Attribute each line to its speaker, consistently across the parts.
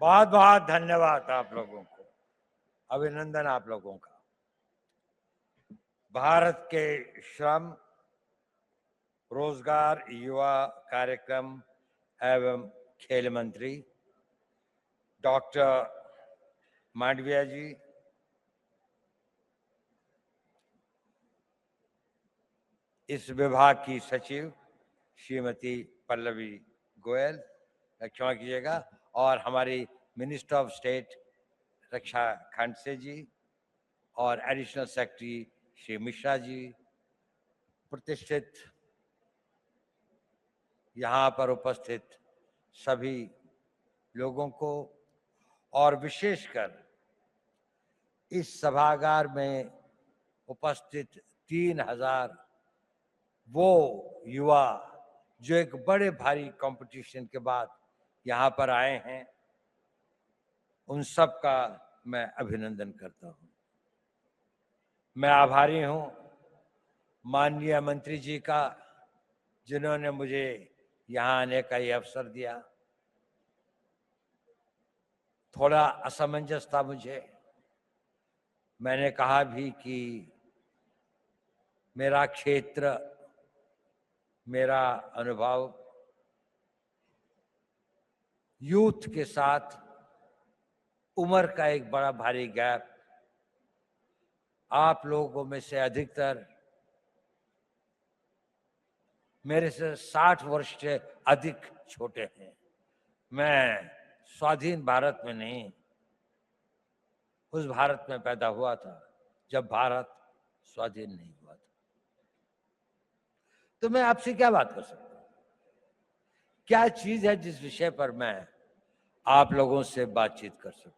Speaker 1: बहुत बहुत धन्यवाद आप लोगों को, अभिनंदन आप लोगों का। भारत के श्रम, रोजगार, युवा कार्यक्रम एवं खेल मंत्री डॉक्टर मांडविया जी, इस विभाग की सचिव श्रीमती पल्लवी गोयल, क्षमा कीजिएगा, और हमारी मिनिस्टर ऑफ स्टेट रक्षा खड़से जी और एडिशनल सेक्रेटरी श्री मिश्रा जी, प्रतिष्ठित यहाँ पर उपस्थित सभी लोगों को, और विशेषकर इस सभागार में उपस्थित 3000 वो युवा जो एक बड़े भारी कंपटीशन के बाद यहाँ पर आए हैं, उन सब का मैं अभिनंदन करता हूँ। मैं आभारी हूँ माननीय मंत्री जी का, जिन्होंने मुझे यहाँ आने का ये अवसर दिया। थोड़ा असमंजस था मुझे, मैंने कहा भी कि मेरा क्षेत्र, मेरा अनुभव यूथ के साथ उम्र का एक बड़ा भारी गैप, आप लोगों में से अधिकतर मेरे से 60 वर्ष से अधिक छोटे हैं। मैं स्वाधीन भारत में नहीं, उस भारत में पैदा हुआ था जब भारत स्वाधीन नहीं हुआ था। तो मैं आपसे क्या बात कर सकता हूं? क्या चीज है जिस विषय पर मैं आप लोगों से बातचीत कर सकूं?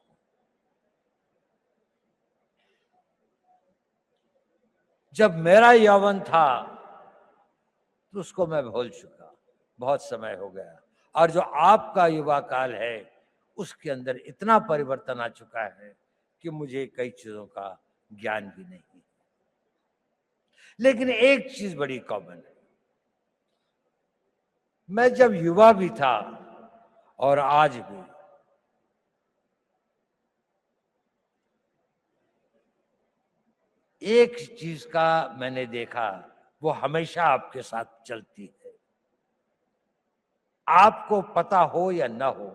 Speaker 1: जब मेरा यौवन था तो उसको मैं भूल चुका, बहुत समय हो गया। और जो आपका युवा काल है उसके अंदर इतना परिवर्तन आ चुका है कि मुझे कई चीजों का ज्ञान भी नहीं है। लेकिन एक चीज बड़ी कॉमन है, मैं जब युवा भी था और आज भी, एक चीज का मैंने देखा, वो हमेशा आपके साथ चलती है, आपको पता हो या ना हो,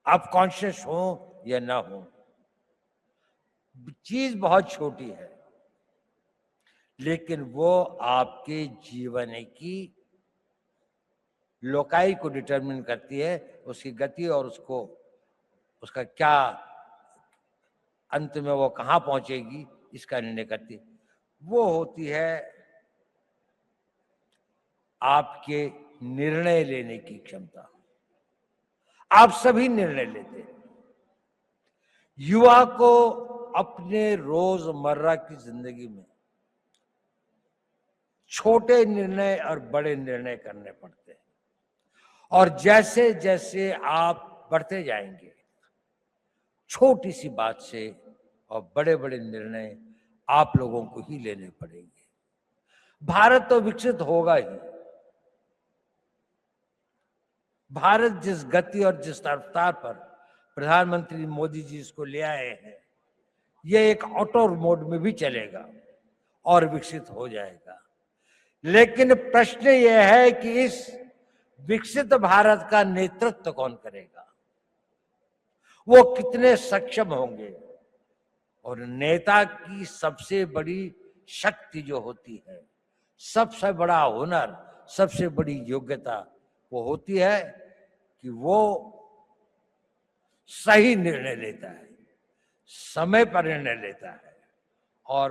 Speaker 1: आप कॉन्शियस हो या ना हो, चीज बहुत छोटी है लेकिन वो आपके जीवन की लोकाई को डिटरमिन करती है, उसकी गति और उसका क्या अंत में वो कहां पहुंचेगी इसका निर्णय करती है। वो होती है आपके निर्णय लेने की क्षमता। आप सभी निर्णय लेते हैं। युवा को अपने रोजमर्रा की जिंदगी में छोटे निर्णय और बड़े निर्णय करने पड़ते हैं, और जैसे जैसे आप बढ़ते जाएंगे, छोटी सी बात से और बड़े बड़े निर्णय आप लोगों को ही लेने पड़ेंगे। भारत तो विकसित होगा ही। भारत जिस गति और जिस रफ्तार पर प्रधानमंत्री मोदी जी इसको ले आए हैं, ये एक ऑटो मोड में भी चलेगा और विकसित हो जाएगा। लेकिन प्रश्न यह है कि इस विकसित भारत का नेतृत्व कौन करेगा, वो कितने सक्षम होंगे। और नेता की सबसे बड़ी शक्ति जो होती है, सबसे बड़ा हुनर, सबसे बड़ी योग्यता वो होती है कि वो सही निर्णय लेता है, समय पर निर्णय लेता है और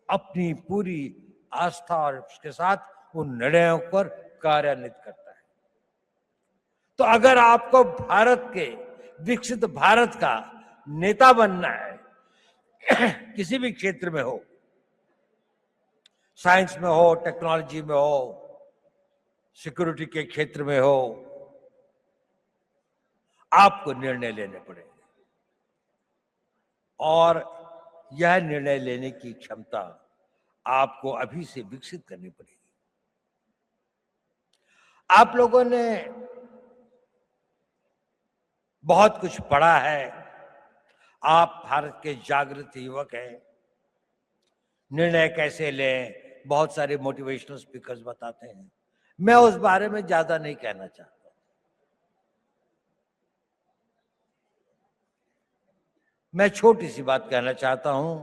Speaker 1: अपनी पूरी आस्था और उसके साथ उन निर्णयों पर कार्यान्वित करता है। तो अगर आपको भारत के विकसित भारत का नेता बनना है, किसी भी क्षेत्र में हो, साइंस में हो, टेक्नोलॉजी में हो, सिक्योरिटी के क्षेत्र में हो, आपको निर्णय लेने पड़ेंगे और यह निर्णय लेने की क्षमता आपको अभी से विकसित करनी पड़ेगी। आप लोगों ने बहुत कुछ पढ़ा है, आप भारत के जागृत युवक हैं। निर्णय कैसे लें, बहुत सारे मोटिवेशनल स्पीकर्स बताते हैं। मैं उस बारे में ज्यादा नहीं कहना चाहता। मैं छोटी सी बात कहना चाहता हूं,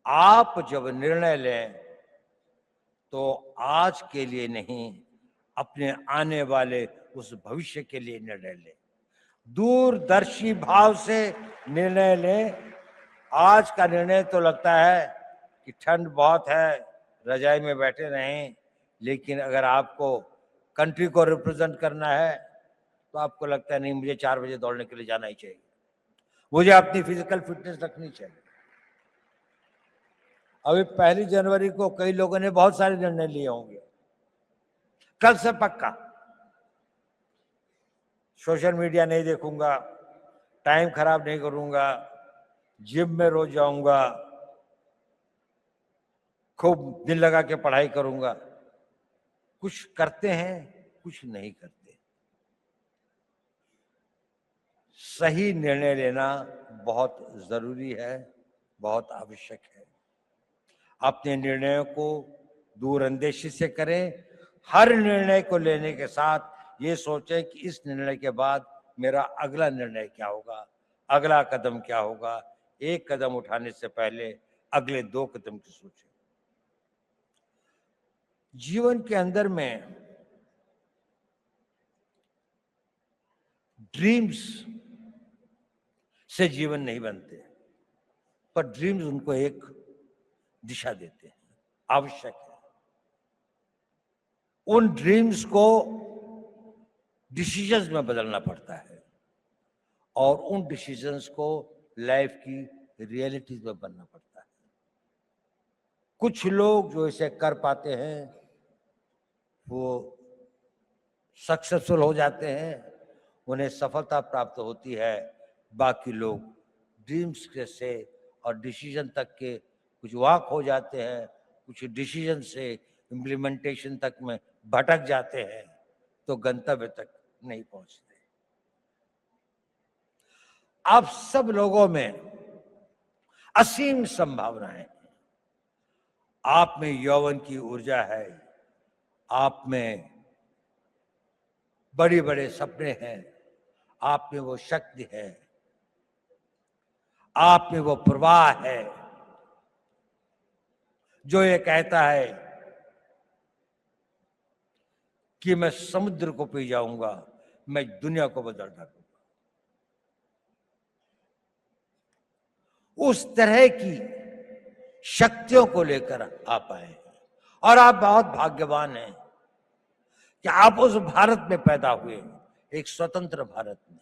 Speaker 1: आप जब निर्णय लें तो आज के लिए नहीं, अपने आने वाले उस भविष्य के लिए निर्णय लें। दूरदर्शी भाव से निर्णय लें। आज का निर्णय तो लगता है कि ठंड बहुत है, रजाई में बैठे रहें, लेकिन अगर आपको कंट्री को रिप्रेजेंट करना है तो आपको लगता है नहीं, मुझे 4 बजे दौड़ने के लिए जाना ही चाहिए, मुझे अपनी फिजिकल फिटनेस रखनी चाहिए। अभी 1 जनवरी को कई लोगों ने बहुत सारे निर्णय लिए होंगे। कल से पक्का सोशल मीडिया नहीं देखूंगा, टाइम खराब नहीं करूंगा, जिम में रोज जाऊंगा, खूब दिल लगा के पढ़ाई करूंगा। कुछ करते हैं, कुछ नहीं करते। सही निर्णय लेना बहुत जरूरी है, बहुत आवश्यक है। अपने निर्णयों को दूरअंदेशी से करें। हर निर्णय को लेने के साथ ये सोचें कि इस निर्णय के बाद मेरा अगला निर्णय क्या होगा, अगला कदम क्या होगा। एक कदम उठाने से पहले अगले 2 कदम की सोचें। जीवन के अंदर में ड्रीम्स से जीवन नहीं बनते, पर ड्रीम्स उनको एक दिशा देते हैं, आवश्यक है। उन ड्रीम्स को डिसीजंस में बदलना पड़ता है और उन डिसीजंस को लाइफ की रियलिटीज में बनना पड़ता है। कुछ लोग जो इसे कर पाते हैं वो सक्सेसफुल हो जाते हैं, उन्हें सफलता प्राप्त होती है। बाकी लोग ड्रीम्स से और डिसीजन तक के कुछ वाक हो जाते हैं, कुछ डिसीजन से इम्प्लीमेंटेशन तक में भटक जाते हैं, तो गंतव्य तक नहीं पहुंचते। आप सब लोगों में असीम संभावनाएं हैं। आप में यौवन की ऊर्जा है, आप में बड़े बड़े सपने हैं, आप में वो शक्ति है, आप में वो प्रवाह है जो ये कहता है कि मैं समुद्र को पी जाऊंगा, मैं दुनिया को बदल डालूंगा। उस तरह की शक्तियों को लेकर आप आए हैं और आप बहुत भाग्यवान हैं कि आप उस भारत में पैदा हुए, एक स्वतंत्र भारत में।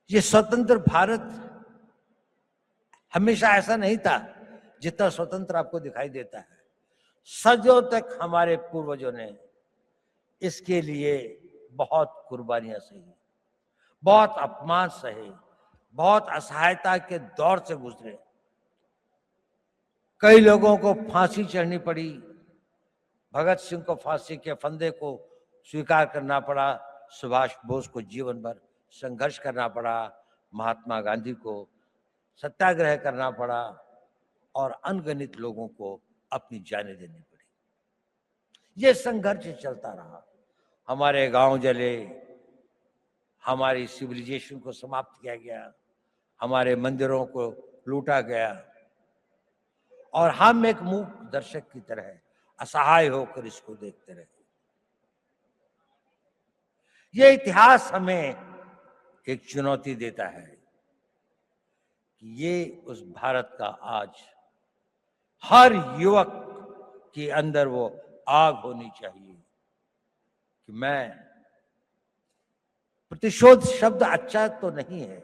Speaker 1: ये स्वतंत्र भारत हमेशा ऐसा नहीं था जितना स्वतंत्र आपको दिखाई देता है। सदियों तक हमारे पूर्वजों ने इसके लिए बहुत कुर्बानियां सही, बहुत अपमान सहे, बहुत असहायता के दौर से गुजरे। कई लोगों को फांसी चढ़नी पड़ी, भगत सिंह को फांसी के फंदे को स्वीकार करना पड़ा, सुभाष बोस को जीवन भर संघर्ष करना पड़ा, महात्मा गांधी को सत्याग्रह करना पड़ा और अनगिनत लोगों को अपनी जानें देनी पड़ी। ये संघर्ष चलता रहा। हमारे गांव जले, हमारी सिविलाइजेशन को समाप्त किया गया, हमारे मंदिरों को लूटा गया और हम एक मूक दर्शक की तरह असहाय होकर इसको देखते रहे। ये इतिहास हमें एक चुनौती देता है कि ये उस भारत का आज हर युवक के अंदर वो आग होनी चाहिए कि मैं, प्रतिशोध शब्द अच्छा तो नहीं है,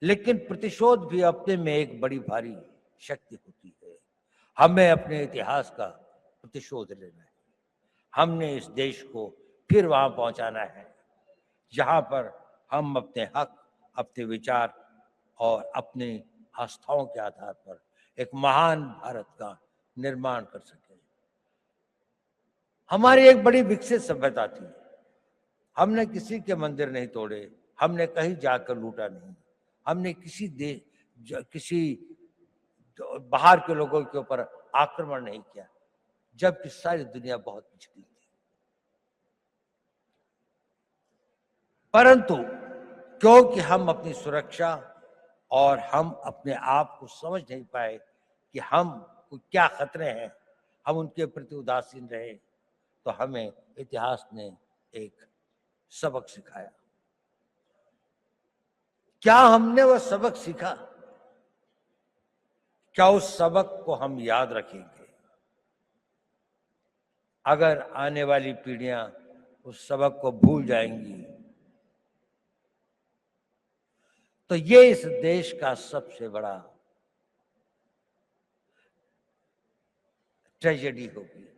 Speaker 1: लेकिन प्रतिशोध भी अपने में एक बड़ी भारी शक्ति होती है। हमें अपने इतिहास का प्रतिशोध लेना है। हमने इस देश को फिर वहां पहुंचाना है जहां पर हम अपने हक, अपने विचार और अपनी आस्थाओं के आधार पर एक महान भारत का निर्माण कर सकें। हमारी एक बड़ी विकसित सभ्यता थी, हमने किसी के मंदिर नहीं तोड़े, हमने कहीं जाकर लूटा नहीं, हमने किसी बाहर के लोगों के ऊपर आक्रमण नहीं किया, जबकि सारी दुनिया बहुत पिछड़ी थी। परंतु क्योंकि हम अपनी सुरक्षा और हम अपने आप को समझ नहीं पाए कि हम को क्या खतरे हैं, हम उनके प्रति उदासीन रहे, तो हमें इतिहास ने एक सबक सिखाया। क्या हमने वह सबक सीखा? क्या उस सबक को हम याद रखेंगे? अगर आने वाली पीढ़ियां उस सबक को भूल जाएंगी तो ये इस देश का सबसे बड़ा ट्रेजेडी होगी।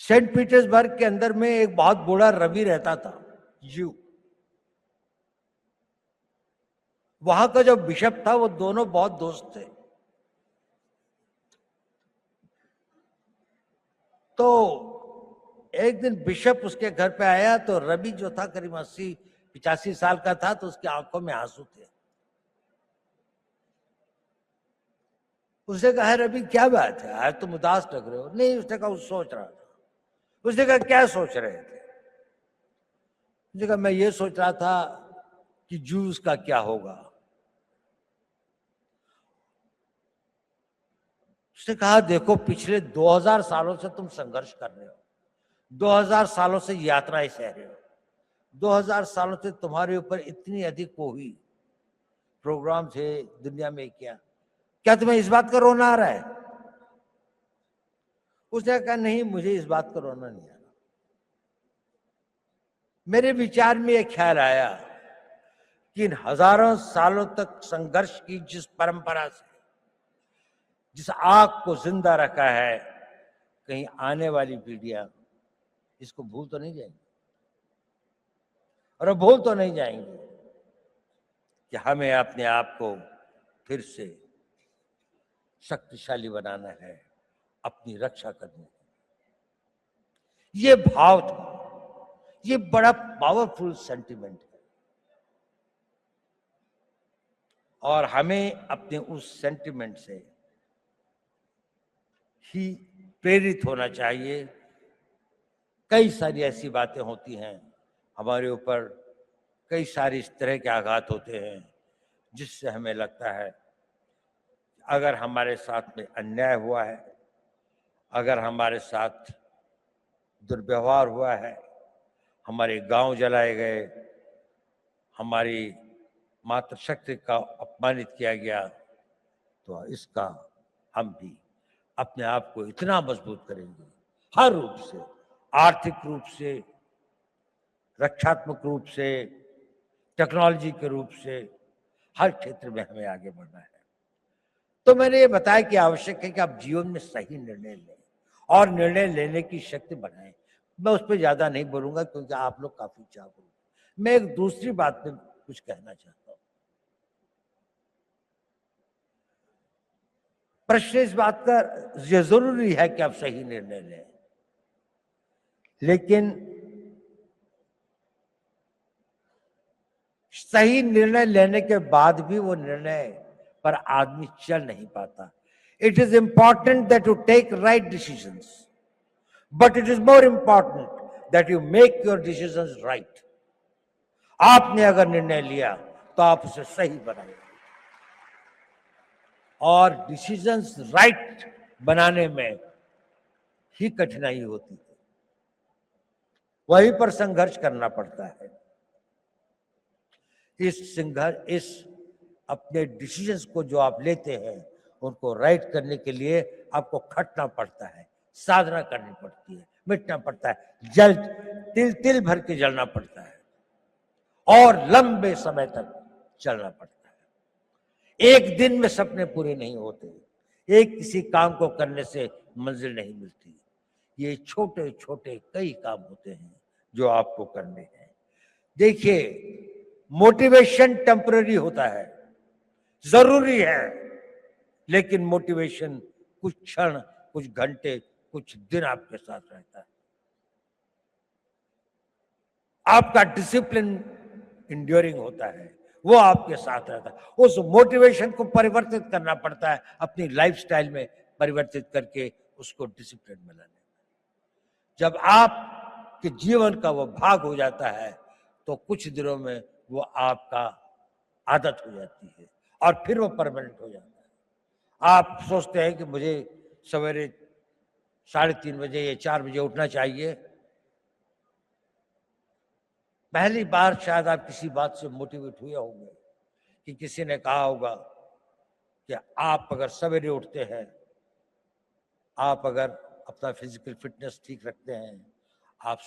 Speaker 1: सेंट पीटर्सबर्ग के अंदर में एक बहुत बूढ़ा रवि रहता था, यू। वहां का जो बिशप था वो दोनों बहुत दोस्त थे। तो एक दिन बिशप उसके घर पे आया तो रवि जो था करीब 80-85 साल का था, तो उसकी आंखों में आंसू थे। उसने कहा, रवि क्या बात है, आज तुम उदास लग रहे हो? नहीं, उसने कहा सोच रहा था। उसने कहा क्या सोच रहे थे? उसने कहा मैं ये सोच रहा था कि जूस का क्या होगा। उसने कहा देखो पिछले 2000 सालों से तुम संघर्ष कर रहे हो, 2000 सालों से यात्राएं सह रहे हो, 2000 सालों से तुम्हारे ऊपर इतनी अधिक वो हुई, प्रोग्राम थे दुनिया में, क्या तुम्हें इस बात का रोना आ रहा है? उसने कहा नहीं, मुझे इस बात का रोना नहीं आ रहा। मेरे विचार में यह ख्याल आया कि इन हजारों सालों तक संघर्ष की जिस परंपरा से, जिस आग को जिंदा रखा है, कहीं आने वाली पीढ़ियां इसको भूल तो नहीं जाएंगी, और भूल तो नहीं जाएंगे कि हमें अपने आप को फिर से शक्तिशाली बनाना है, अपनी रक्षा करनी है। ये भाव था, ये बड़ा पावरफुल सेंटिमेंट है, और हमें अपने उस सेंटिमेंट से ही प्रेरित होना चाहिए। कई सारी ऐसी बातें होती हैं हमारे ऊपर, कई सारे इस तरह के आघात होते हैं जिससे हमें लगता है अगर हमारे साथ में अन्याय हुआ है, अगर हमारे साथ दुर्व्यवहार हुआ है, हमारे गांव जलाए गए, हमारी मातृशक्ति का अपमानित किया गया, तो इसका हम भी अपने आप को इतना मजबूत करेंगे, हर रूप से, आर्थिक रूप से, रक्षात्मक रूप से, टेक्नोलॉजी के रूप से, हर क्षेत्र में हमें आगे बढ़ना है। तो मैंने ये बताया कि आवश्यक है कि आप जीवन में सही निर्णय लें और निर्णय लेने की शक्ति बढ़ाएं। मैं उस पर ज्यादा नहीं बोलूंगा क्योंकि आप लोग काफी जागरूक। मैं एक दूसरी बात पे कुछ कहना चाहता हूं। प्रश्न इस बात का, ये जरूरी है कि आप सही निर्णय लें, लेकिन सही निर्णय लेने के बाद भी वो निर्णय पर आदमी चल नहीं पाता। It is important that you take right decisions, but it is more important that you make your decisions right. आपने अगर निर्णय लिया तो आप उसे सही बनाइए, और डिसीजंस राइट बनाने में ही कठिनाई होती है, वहीं पर संघर्ष करना पड़ता है। इस अपने डिसीजंस को जो आप लेते हैं उनको राइट करने के लिए आपको खटना पड़ता है, साधना करनी पड़ती है, मिटना पड़ता है, जल तिल तिल भर के जलना पड़ता है, और लंबे समय तक चलना पड़ता है। एक दिन में सपने पूरे नहीं होते, एक किसी काम को करने से मंजिल नहीं मिलती। ये छोटे छोटे कई काम होते हैं जो आपको करने हैं। देखिए, मोटिवेशन टेम्पररी होता है, जरूरी है, लेकिन मोटिवेशन कुछ क्षण, कुछ घंटे, कुछ दिन आपके साथ रहता है। आपका डिसिप्लिन इंड्योरिंग होता है, वो आपके साथ रहता है। उस मोटिवेशन को परिवर्तित करना पड़ता है अपनी लाइफस्टाइल में परिवर्तित करके उसको डिसिप्लिन में लाने। जब आपके जीवन का वो भाग हो जाता है तो कुछ दिनों में वो आपका आदत हो जाती है और फिर वो परमानेंट हो जाता है। आप सोचते हैं कि मुझे सवेरे 3:30 बजे या 4 बजे उठना चाहिए। पहली बार शायद आप किसी बात से मोटिवेट हुए होंगे कि किसी ने कहा होगा कि आप अगर सवेरे उठते हैं, आप अगर अपना फिजिकल फिटनेस ठीक रखते हैं, आप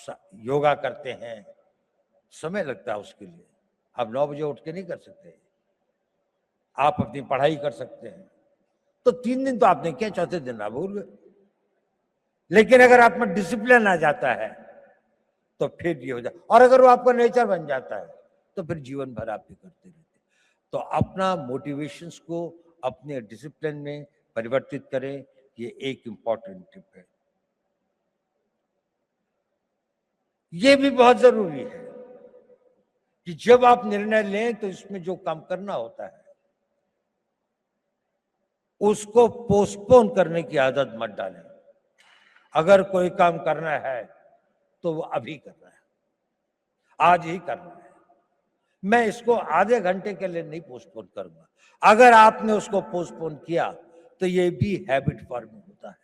Speaker 1: योगा करते हैं, समय लगता है उसके लिए। आप 9 बजे उठ के नहीं कर सकते। आप अपनी पढ़ाई कर सकते हैं। तो 3 दिन तो आपने किया, चौथे दिन आप भूल गए। लेकिन अगर आप में डिसिप्लिन आ जाता है तो फिर ये हो जाए, और अगर वो आपका नेचर बन जाता है तो फिर जीवन भर आप ये करते रहते। तो अपना मोटिवेशंस को अपने डिसिप्लिन में परिवर्तित करें, ये एक इंपॉर्टेंट टिप है। ये भी बहुत जरूरी है कि जब आप निर्णय लें तो इसमें जो काम करना होता है उसको पोस्टपोन करने की आदत मत डालें। अगर कोई काम करना है तो वो अभी करना है, आज ही करना है। मैं इसको आधे घंटे के लिए नहीं पोस्टपोन करूंगा। अगर आपने उसको पोस्टपोन किया तो ये भी हैबिट फॉर्मिंग होता है,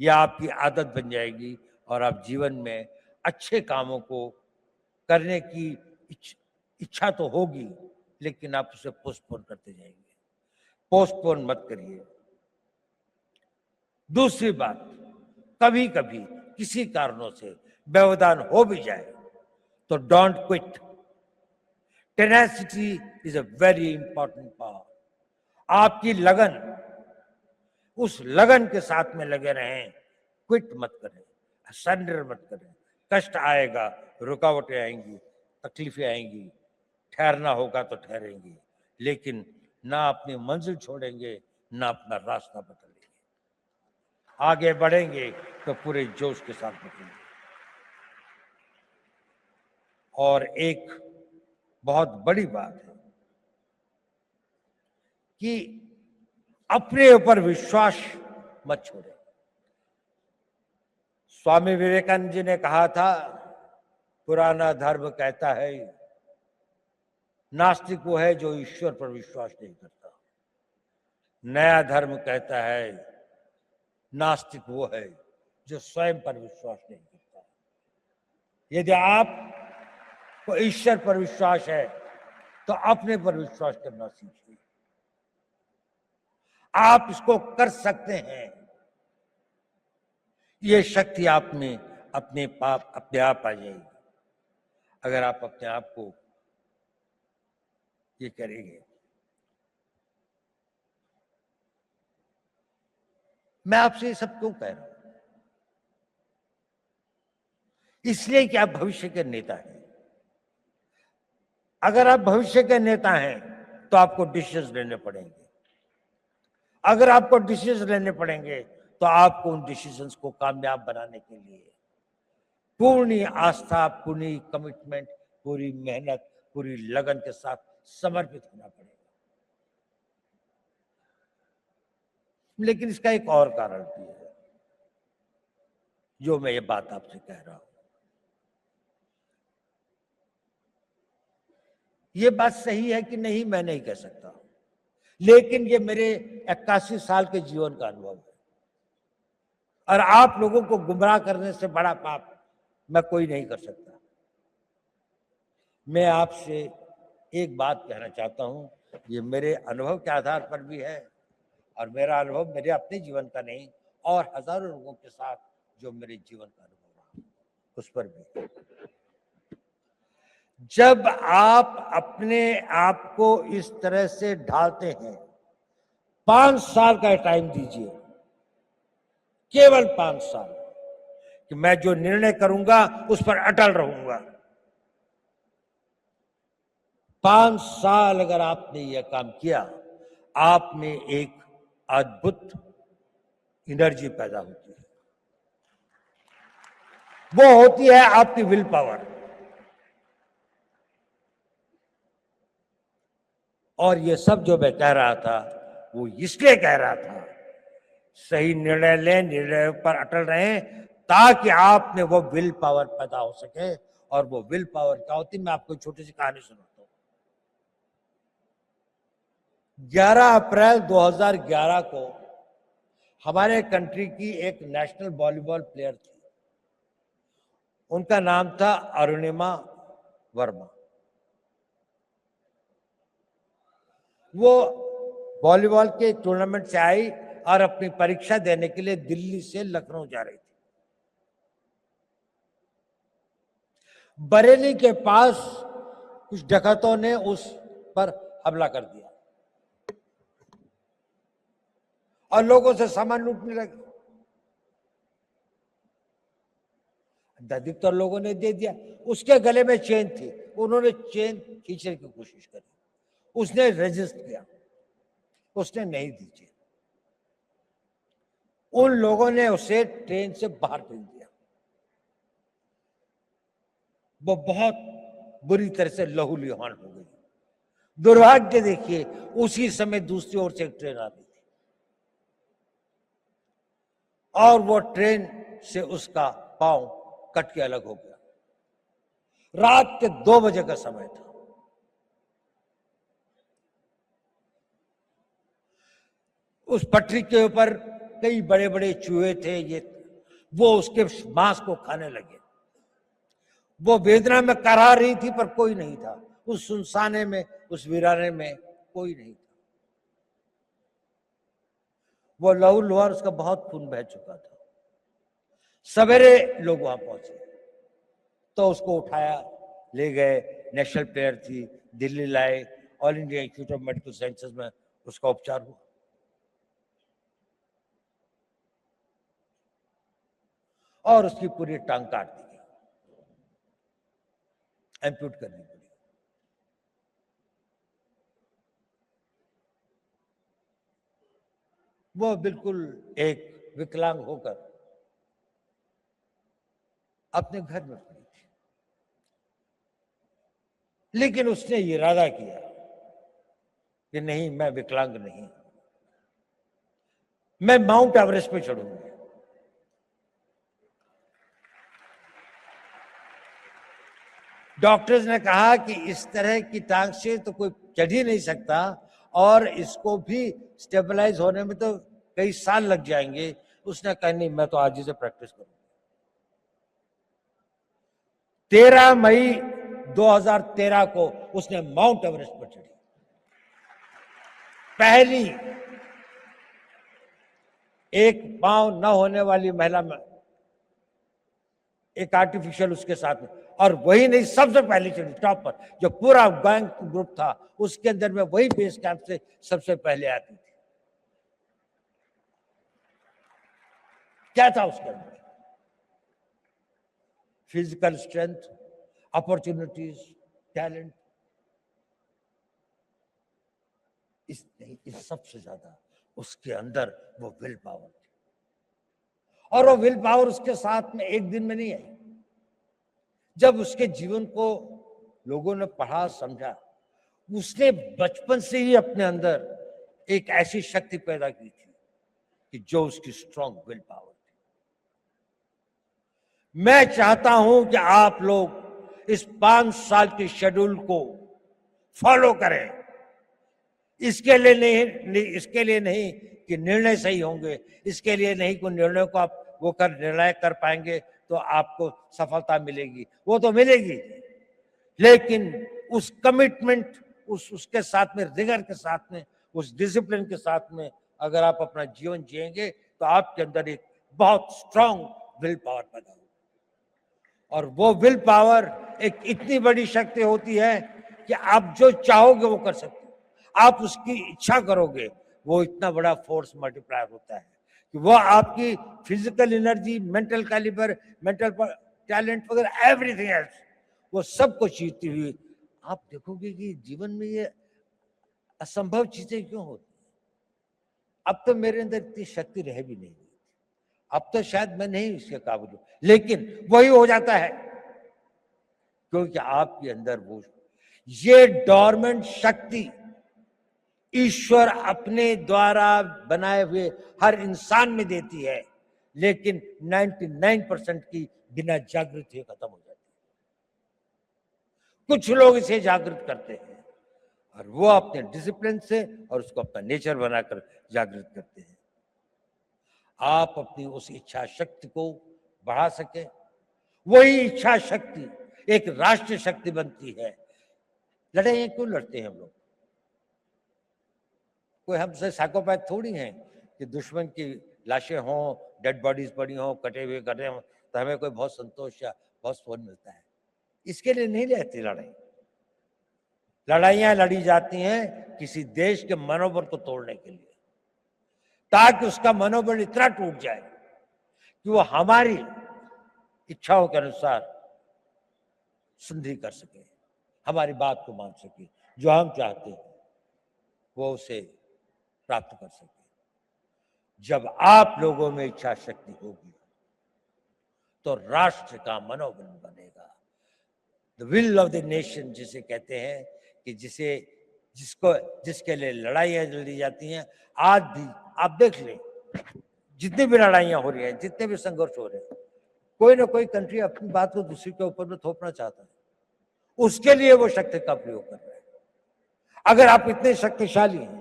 Speaker 1: यह आपकी आदत बन जाएगी और आप जीवन में अच्छे कामों को करने की इच्छा तो होगी, लेकिन आप उसे पोस्टपोन करते जाएंगे। पोस्टपोन मत करिए। दूसरी बात, कभी कभी किसी कारणों से व्यवधान हो भी जाए तो don't quit. Tenacity is a very important power. आपकी लगन, उस लगन के साथ में लगे रहें, क्विट मत करें, सरेंडर मत करें। कष्ट आएगा, रुकावटें आएंगी, तकलीफें आएंगी, ठहरना होगा तो ठहरेंगे, लेकिन ना अपनी मंजिल छोड़ेंगे, ना अपना रास्ता बदलेंगे। आगे बढ़ेंगे तो पूरे जोश के साथ बढ़ेंगे। और एक बहुत बड़ी बात है कि अपने ऊपर विश्वास मत छोड़ें। स्वामी विवेकानंद जी ने कहा था, पुराना धर्म कहता है नास्तिक वो है जो ईश्वर पर विश्वास नहीं करता। नया धर्म कहता है नास्तिक वो है जो स्वयं पर विश्वास नहीं करता। यदि आपको ईश्वर पर विश्वास है तो अपने पर विश्वास करना सीखिए। आप इसको कर सकते हैं। ये शक्ति आप में अपने आप आ जाएगी अगर आप अपने आप को ये करेंगे। मैं आपसे ये सब क्यों कह रहा हूं? इसलिए कि आप भविष्य के नेता हैं। अगर आप भविष्य के नेता हैं तो आपको डिसीजन लेने पड़ेंगे। अगर आपको डिसीजन लेने पड़ेंगे तो आपको उन डिसीजंस को कामयाब बनाने के लिए पूर्ण आस्था, पूरी कमिटमेंट, पूरी मेहनत, पूरी लगन के साथ समर्पित होना पड़ेगा। लेकिन इसका एक और कारण भी है जो मैं ये बात आपसे कह रहा हूं। ये बात सही है कि नहीं मैं नहीं कह सकता, लेकिन ये मेरे 81 साल के जीवन का अनुभव है। और आप लोगों को गुमराह करने से बड़ा पाप मैं कोई नहीं कर सकता। मैं आपसे एक बात कहना चाहता हूं, ये मेरे अनुभव के आधार पर भी है, और मेरा अनुभव मेरे अपने जीवन का नहीं, और हजारों लोगों के साथ जो मेरे जीवन का अनुभव रहा उस पर भी। जब आप अपने आप को इस तरह से ढालते हैं, 5 साल का टाइम दीजिए, केवल 5 साल, कि मैं जो निर्णय करूंगा उस पर अटल रहूंगा। 5 साल अगर आपने यह काम किया, आप में एक अद्भुत एनर्जी पैदा होती है। वो होती है आपकी विल पावर। और ये सब जो मैं कह रहा था वो इसलिए कह रहा था, सही निर्णय लें, निर्णय पर अटल रहें, ताकि आप में वो विल पावर पैदा हो सके। और वो विल पावर क्या होती, मैं आपको छोटी सी कहानी सुनाता हूं। 11 अप्रैल 2011 को हमारे कंट्री की एक नेशनल वॉलीबॉल प्लेयर थी, उनका नाम था अरुणिमा वर्मा। वो वॉलीबॉल के टूर्नामेंट से आई और अपनी परीक्षा देने के लिए दिल्ली से लखनऊ जा रही थी। बरेली के पास कुछ डकैतों ने उस पर हमला कर दिया और लोगों से सामान लूटने लगे। अधिकतर लोगों ने दे दिया। उसके गले में चेन थी, उन्होंने चेन खींचने की कोशिश करी, उसने रेजिस्ट किया, उसने नहीं दी चेन। उन लोगों ने उसे ट्रेन से बाहर फेंक दिया। वो बहुत बुरी तरह से लहूलुहान हो गई। दुर्भाग्य देखिए, उसी समय दूसरी ओर से एक ट्रेन आ रही थी और वो ट्रेन से उसका पांव कट के अलग हो गया। रात के 2 बजे का समय था। उस पटरी के ऊपर कई बड़े बड़े चूहे थे, वो उसके मांस को खाने लगे। वो वेदना में कराह रही थी पर कोई नहीं था। उस सुनसाने में, उस वीराने में कोई नहीं था। वो लहूलुहान, उसका बहुत खून बह चुका था। सवेरे लोग वहां पहुंचे तो उसको उठाया, ले गए। नेशनल प्लेयर थी, दिल्ली लाए, all India institute of medical sciences में उसका उपचार हुआ और उसकी पूरी टांग काट दी गई, एम्प्यूट करनी पड़ी। वो बिल्कुल एक विकलांग होकर अपने घर में पड़ी थी, लेकिन उसने ये इरादा किया कि नहीं, मैं विकलांग नहीं, मैं माउंट एवरेस्ट पे चढ़ूंगी। डॉक्टर्स ने कहा कि इस तरह की टांग से तो कोई चढ़ ही नहीं सकता और इसको भी स्टेबलाइज होने में तो कई साल लग जाएंगे। उसने कहा नहीं, मैं तो आज ही से प्रैक्टिस करूंगा। 13 मई 2013 को उसने माउंट एवरेस्ट पर चढ़ी। पहली एक पांव न होने वाली महिला में एक आर्टिफिशियल उसके साथ में, और वही नहीं, सबसे पहले चढ़ी टॉप पर। जो पूरा गैंग ग्रुप था उसके अंदर में वही बेस कैंप से सबसे पहले आती थी। क्या था उसके अंदर? Physical strength, opportunities, talent. इस सबसे ज्यादा उसके अंदर वो विल पावर थी। और वो विल पावर उसके साथ में एक दिन में नहीं आई। जब उसके जीवन को लोगों ने पढ़ा, समझा, उसने बचपन से ही अपने अंदर एक ऐसी शक्ति पैदा की थी कि जो उसकी स्ट्रॉन्ग विल पावर थी। मैं चाहता हूं कि आप लोग इस 5 साल के शेड्यूल को फॉलो करें। इसके लिए नहीं कि निर्णय सही होंगे, इसके लिए नहीं कि निर्णय को आप निर्णय कर पाएंगे तो आपको सफलता मिलेगी, वो तो मिलेगी, लेकिन उस कमिटमेंट, उसके साथ में, रिगर के साथ में, उस डिसिप्लिन के साथ में अगर आप अपना जीवन जिएंगे तो आपके अंदर एक बहुत स्ट्रांग विल पावर पैदा होगी। और वो विल पावर एक इतनी बड़ी शक्ति होती है कि आप जो चाहोगे वो कर सकते हो। आप उसकी इच्छा करोगे, वो इतना बड़ा फोर्स मल्टीप्लायर होता है कि वो आपकी physical energy, mental calibre, mental talent वगैरह, एवरीथिंग एल्स, वो सब कुछ जीतती हुई आप देखोगे कि जीवन में ये असंभव चीजें क्यों होती। अब तो मेरे अंदर इतनी शक्ति रह भी नहीं, अब तो शायद मैं नहीं इसके काबिल हूं, लेकिन वही हो जाता है क्योंकि आपके अंदर वो ये डोरमेंट शक्ति ईश्वर अपने द्वारा बनाए हुए हर इंसान में देती है, लेकिन 99% की बिना जागृति खत्म हो जाती है। कुछ लोग इसे जागृत करते हैं और वो अपने डिसिप्लिन से और उसको अपना नेचर बनाकर जागृत करते हैं। आप अपनी उस इच्छा शक्ति को बढ़ा सके, वही इच्छा शक्ति एक राष्ट्र शक्ति बनती है। लड़ाइयां क्यों लड़ते हैं हम लोग? कोई हमसे साइकोपैथ थोड़ी हैं कि दुश्मन की लाशें हों, डेड बॉडीज पड़ी हों, कटे हुए कटे हों तो हमें कोई बहुत संतोष या बहुत सुकून मिलता है। इसके लिए नहीं रहती लड़ाई। लड़ाइयां लड़ी जाती हैं किसी देश के मनोबल को तोड़ने के लिए, ताकि उसका मनोबल इतना टूट जाए कि वो हमारी इच्छाओं के अनुसार संधि कर सके, हमारी बात को मान सके, जो हम चाहते हैं वो उसे प्राप्त कर सके। जब आप लोगों में इच्छा शक्ति होगी तो राष्ट्र का मनोबल बनेगा। The will of the nation जिसे कहते हैं, कि जिसके लिए लड़ाइयां लड़ी जाती हैं। आज भी आप देख लें, जितनी भी लड़ाइयां हो रही हैं, जितने भी संघर्ष हो रहे हैं, कोई ना कोई कंट्री अपनी बात को दूसरी के ऊपर में थोपना चाहता है, उसके लिए वो शक्ति का प्रयोग कर रहा है। अगर आप इतने शक्तिशाली हैं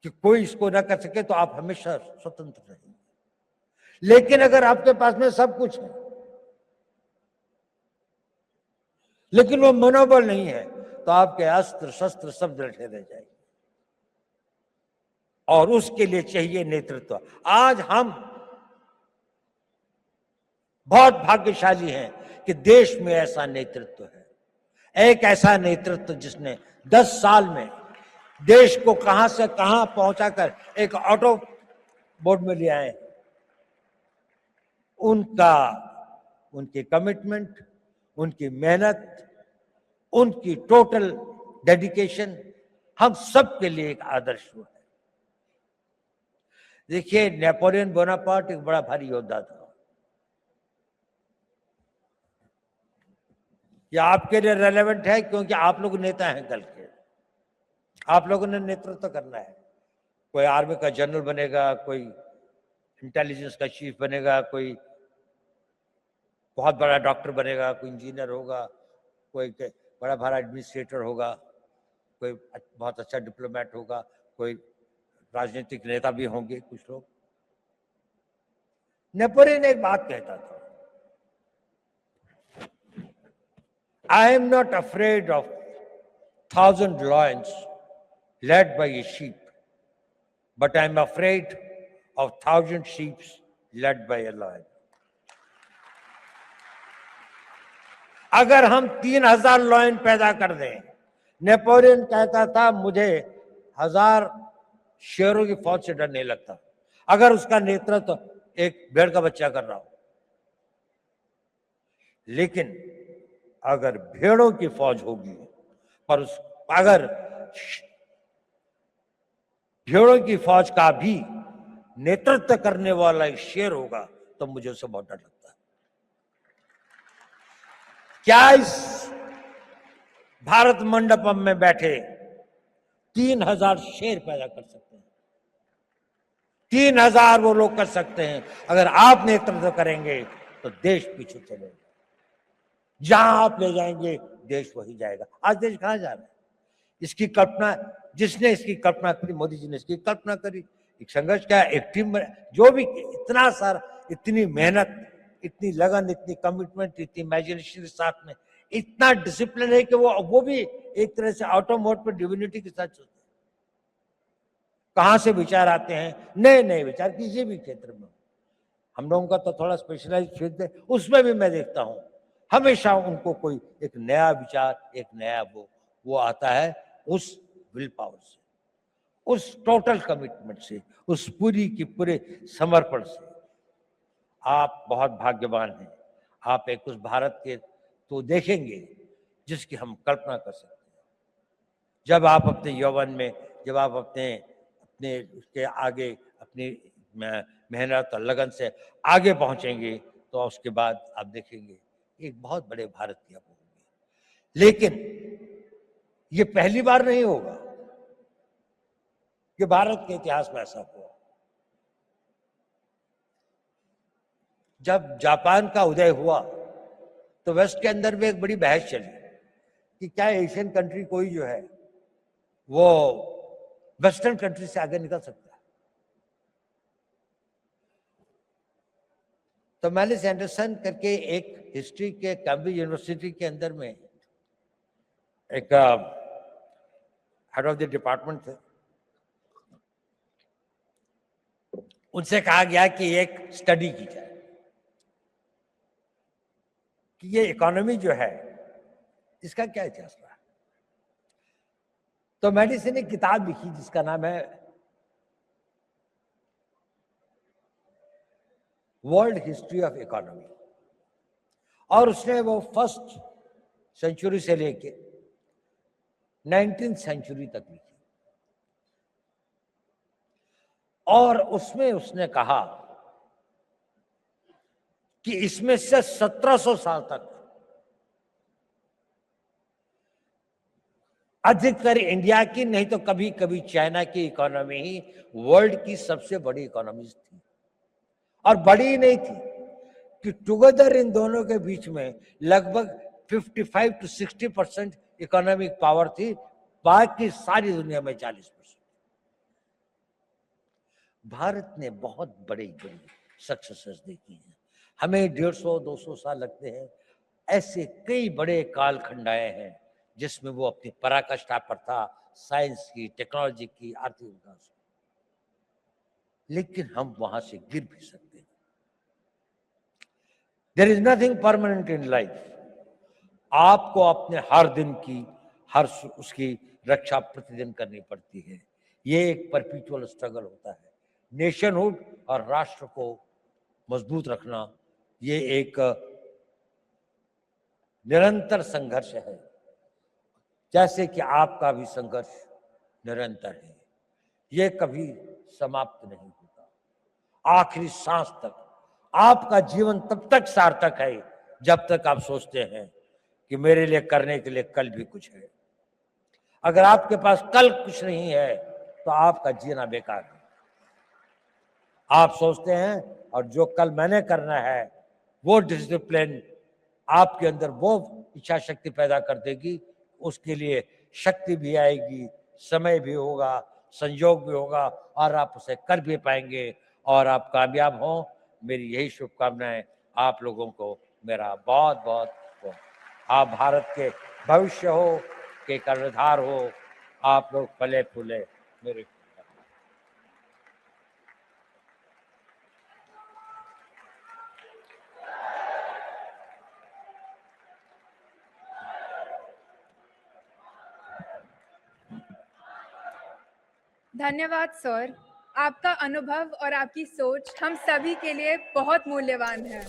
Speaker 1: कि कोई इसको ना कर सके तो आप हमेशा स्वतंत्र रहेंगे। लेकिन अगर आपके पास में सब कुछ है लेकिन वो मनोबल नहीं है, तो आपके अस्त्र शस्त्र सब बैठे रह जाएंगे। और उसके लिए चाहिए नेतृत्व। आज हम बहुत भाग्यशाली हैं कि देश में ऐसा नेतृत्व है, एक ऐसा नेतृत्व जिसने 10 साल में देश को कहां से कहां पहुंचाकर एक ऑटो बोर्ड में ले आए। उनकी कमिटमेंट, उनकी मेहनत, उनकी टोटल डेडिकेशन हम सब के लिए एक आदर्श है। देखिए, नेपोलियन बोनापार्ट एक बड़ा भारी योद्धा था। यह आपके लिए रेलेवेंट है क्योंकि आप लोग नेता हैं कल के। आप लोगों ने नेतृत्व करना है। कोई आर्मी का जनरल बनेगा, कोई इंटेलिजेंस का चीफ बनेगा, कोई बहुत बड़ा डॉक्टर बनेगा, कोई इंजीनियर होगा, कोई बड़ा बड़ा एडमिनिस्ट्रेटर होगा, कोई बहुत अच्छा डिप्लोमेट होगा, कोई राजनीतिक नेता भी होंगे कुछ लोग। नेपोलियन एक बात कहता था, I am not afraid of 1,000 lions led by a sheep, but I am afraid of 1,000 sheep led by a lion. अगर हम 3,000 लॉयन पैदा कर दें, नेपोलियन कहता था मुझे 1,000 शेरों की फौज से डर नहीं लगता, अगर उसका नेतृत्व एक भेड़ का बच्चा कर रहा हो। लेकिन अगर भेड़ों की फौज होगी, पर अगर भेड़ों की फौज का भी नेतृत्व करने वाला एक शेर होगा, तो मुझे उससे बहुत डर लगता है। क्या इस भारत मंडपम में बैठे 3,000 शेर पैदा कर सकते हैं? 3,000 वो लोग कर सकते हैं। अगर आप नेतृत्व करेंगे तो देश पीछे चलेगा। जहां आप ले जाएंगे देश वही जाएगा। आज देश कहां जा रहा है? इसकी कल्पना, जिसने इसकी कल्पना करी, मोदी जी ने इसकी कल्पना करी। एक संघर्ष क्या, एक टीम, जो भी इतना सारा, इतनी मेहनत, इतनी लगन, इतनी कमिटमेंट, इतनी इमेजिनेशन के साथ में, इतना डिसिप्लिन है कि वो भी एक तरह से ऑटो मोड पर डिविनिटी के साथ चलते हैं। कहां से विचार आते हैं, नए नए विचार किसी भी क्षेत्र में। हम लोगों का तो थोड़ा स्पेशलाइज्ड क्षेत्र है, उसमें भी मैं देखता हूं हमेशा उनको कोई एक नया विचार, एक नया वो आता है उस विल पावर से, उस टोटल कमिटमेंट से, उस पूरी की पूरे समर्पण से। आप बहुत भाग्यवान हैं। आप एक उस भारत के तो देखेंगे जिसकी हम कल्पना कर सकते हैं। जब आप अपने यौवन में, जब आप अपने उसके आगे अपनी मेहनत और लगन से आगे पहुंचेंगे, तो उसके बाद आप देखेंगे एक बहुत बड़े भारत की आप होंगे। लेकिन ये पहली बार नहीं होगा कि भारत के इतिहास में ऐसा हुआ। जब जापान का उदय हुआ तो वेस्ट के अंदर में एक बड़ी बहस चली कि क्या एशियन कंट्री कोई जो है वो वेस्टर्न कंट्री से आगे निकल सकता है। तो मैलिस एंडरसन करके एक हिस्ट्री के कैम्ब्रिज यूनिवर्सिटी के अंदर में एक हेड ऑफ द डिपार्टमेंट थे, उनसे कहा गया कि एक स्टडी की जाए कि ये इकोनॉमी जो है इसका क्या इतिहास रहा। तो मैलिस ने एक किताब लिखी जिसका नाम है वर्ल्ड हिस्ट्री ऑफ इकोनॉमी, और उसने वो फर्स्ट सेंचुरी से लेके 19th सेंचुरी तक लिखी। और उसमें उसने कहा कि इसमें से 1700 साल तक अधिकतर इंडिया की, नहीं तो कभी कभी चाइना की इकोनॉमी ही वर्ल्ड की सबसे बड़ी इकोनॉमी थी। और बड़ी नहीं थी कि टुगेदर इन दोनों के बीच में लगभग 55 to 60% इकोनॉमिक पावर थी, बाकी सारी दुनिया में 40%। भारत ने बहुत बड़ी बड़ी सक्सेसेस देखी हैं। हमें 150-200 साल लगते हैं। ऐसे कई बड़े कालखंड आए हैं जिसमें वो अपनी पराकाष्ठा पर था, साइंस की, टेक्नोलॉजी की, आर्थिक विकास की, लेकिन हम वहां से गिर भी सकते हैं। There is nothing permanent in life. आपको अपने हर दिन की उसकी रक्षा प्रतिदिन करनी पड़ती है। ये एक परपिचुअल स्ट्रगल होता है। नेशनहुड और राष्ट्र को मजबूत रखना ये एक निरंतर संघर्ष है, जैसे कि आपका भी संघर्ष निरंतर है। ये कभी समाप्त नहीं होता। आखिरी सांस तक आपका जीवन तब तक सार्थक है जब तक आप सोचते हैं कि मेरे लिए करने के लिए कल भी कुछ है। अगर आपके पास कल कुछ नहीं है तो आपका जीना बेकार है। आप सोचते हैं और जो कल मैंने करना है वो डिसिप्लिन आपके अंदर वो इच्छा शक्ति पैदा कर देगी। उसके लिए शक्ति भी आएगी, समय भी होगा, संयोग भी होगा और आप उसे कर भी पाएंगे और आप कामयाब हों। मेरी यही शुभकामनाएं आप लोगों को मेरा बहुत बहुत। आप भारत के भविष्य हो, के कर्णधार हो, आप लोग फले फूले। मेरे
Speaker 2: धन्यवाद सर। आपका अनुभव और आपकी सोच हम सभी के लिए बहुत मूल्यवान है।